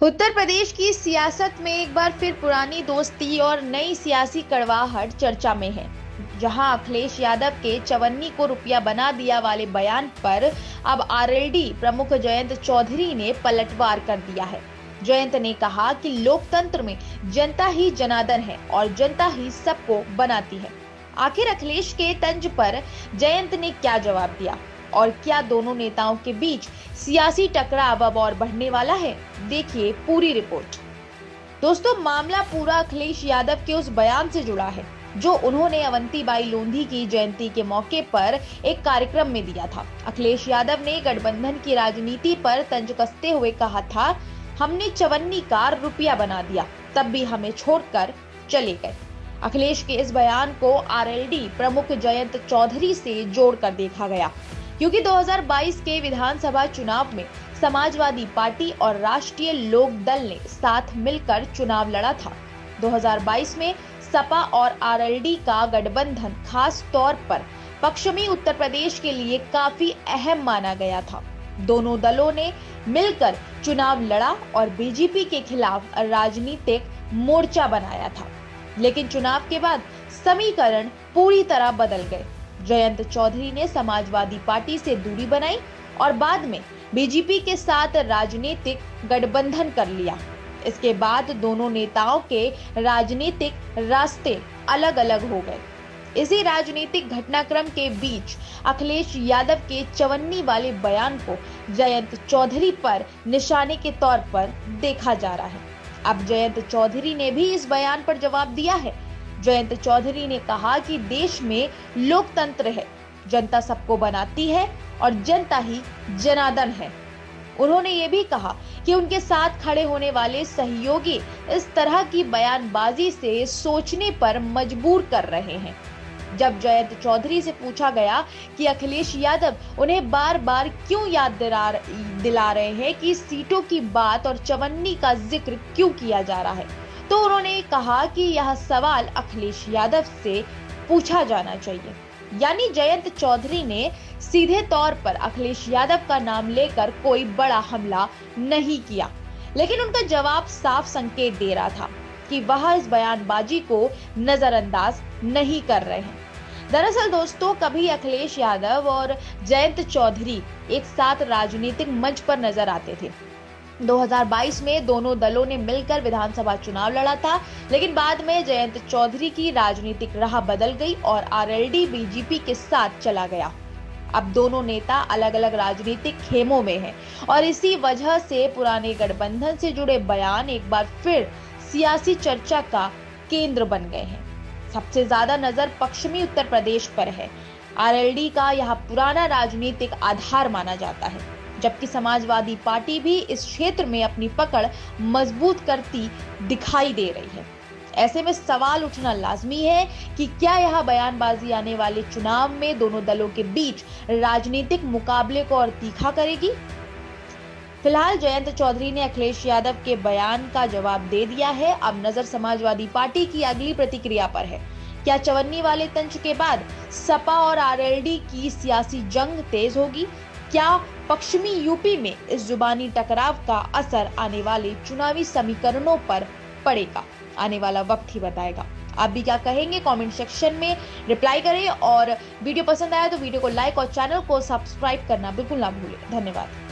उत्तर प्रदेश की सियासत में एक बार फिर पुरानी दोस्ती और नई सियासी कड़वाहट चर्चा में है। जहां अखिलेश यादव के चवन्नी को रुपया बना दिया वाले बयान पर अब आरएलडी प्रमुख जयंत चौधरी ने पलटवार कर दिया है। जयंत ने कहा कि लोकतंत्र में जनता ही जनार्दन है और जनता ही सबको बनाती है। आखिर अखिलेश के तंज पर जयंत ने क्या जवाब दिया और क्या दोनों नेताओं के बीच सियासी टकराव अब और बढ़ने वाला है? देखिए पूरी रिपोर्ट। दोस्तों, मामला पूरा अखिलेश यादव के उस बयान से जुड़ा है जो उन्होंने अवंतीबाई लोधी की जयंती के मौके पर एक कार्यक्रम में दिया था। अखिलेश यादव ने गठबंधन की राजनीति पर तंज कसते हुए कहा था, हमने चवन्नी का रुपया बना दिया, तब भी हमें छोड़कर चले गए। अखिलेश के इस बयान को आरएलडी प्रमुख जयंत चौधरी से जोड़कर देखा गया, क्योंकि 2022 के विधानसभा चुनाव में समाजवादी पार्टी और राष्ट्रीय लोक दल ने साथ मिलकर चुनाव लड़ा था। 2022 में सपा और आरएलडी का गठबंधन खास तौर पर पश्चिमी उत्तर प्रदेश के लिए काफी अहम माना गया था। दोनों दलों ने मिलकर चुनाव लड़ा और बीजेपी के खिलाफ राजनीतिक मोर्चा बनाया था। लेकिन चुनाव के बाद समीकरण पूरी तरह बदल गए। जयंत चौधरी ने समाजवादी पार्टी से दूरी बनाई और बाद में बीजेपी के साथ राजनीतिक गठबंधन कर लिया। इसके बाद दोनों नेताओं के राजनीतिक रास्ते अलग अलग हो गए। इसी राजनीतिक घटनाक्रम के बीच अखिलेश यादव के चवन्नी वाले बयान को जयंत चौधरी पर निशाने के तौर पर देखा जा रहा है। अब जयंत चौधरी ने भी इस बयान पर जवाब दिया है। जयंत चौधरी ने कहा कि देश में लोकतंत्र है, जनता सबको बनाती है और जनता ही जनार्दन है। उन्होंने ये भी कहा कि उनके साथ खड़े होने वाले सहयोगी इस तरह की बयानबाजी से सोचने पर मजबूर कर रहे हैं। जब जयंत चौधरी से पूछा गया कि अखिलेश यादव उन्हें बार बार क्यों याद दिला रहे हैं कि सीटों की बात और चवन्नी का जिक्र क्यों किया जा रहा है, तो उन्होंने कहा कि यह सवाल अखिलेश यादव से पूछा जाना चाहिए। यानी जयंत चौधरी ने सीधे तौर पर अखिलेश यादव का नाम लेकर कोई बड़ा हमला नहीं किया, लेकिन उनका जवाब साफ संकेत दे रहा था कि वह इस बयानबाजी को नजरअंदाज नहीं कर रहे हैं। दरअसल दोस्तों, कभी अखिलेश यादव और जयंत चौधरी एक साथ राजनीतिक मंच पर नजर आते थे। 2022 में दोनों दलों ने मिलकर विधानसभा चुनाव लड़ा था, लेकिन बाद में जयंत चौधरी की राजनीतिक राह बदल गई और आरएलडी बीजेपी के साथ चला गया। अब दोनों नेता अलग अलग राजनीतिक खेमों में हैं और इसी वजह से पुराने गठबंधन से जुड़े बयान एक बार फिर सियासी चर्चा का केंद्र बन गए हैं। सबसे ज्यादा नजर पश्चिमी उत्तर प्रदेश पर है। आरएलडी का यह पुराना राजनीतिक आधार माना जाता है, जबकि समाजवादी पार्टी भी इस क्षेत्र में अपनी पकड़ मजबूत करती दिखाई दे रही है। ऐसे में सवाल उठना लाजमी है कि क्या यह बयानबाजी आने वाले चुनाव में दोनों दलों के बीच राजनीतिक मुकाबले को और तीखा करेगी। फिलहाल जयंत चौधरी ने अखिलेश यादव के बयान का जवाब दे दिया है। अब नजर समाजवादी पार्टी की अगली प्रतिक्रिया पर है। क्या चवन्नी वाले तंज के बाद सपा और आरएलडी की सियासी जंग तेज होगी? क्या पश्चिमी यूपी में इस जुबानी टकराव का असर आने वाले चुनावी समीकरणों पर पड़ेगा? आने वाला वक्त ही बताएगा। आप भी क्या कहेंगे? कमेंट सेक्शन में रिप्लाई करें और वीडियो पसंद आया तो वीडियो को लाइक और चैनल को सब्सक्राइब करना बिल्कुल ना भूलें। धन्यवाद।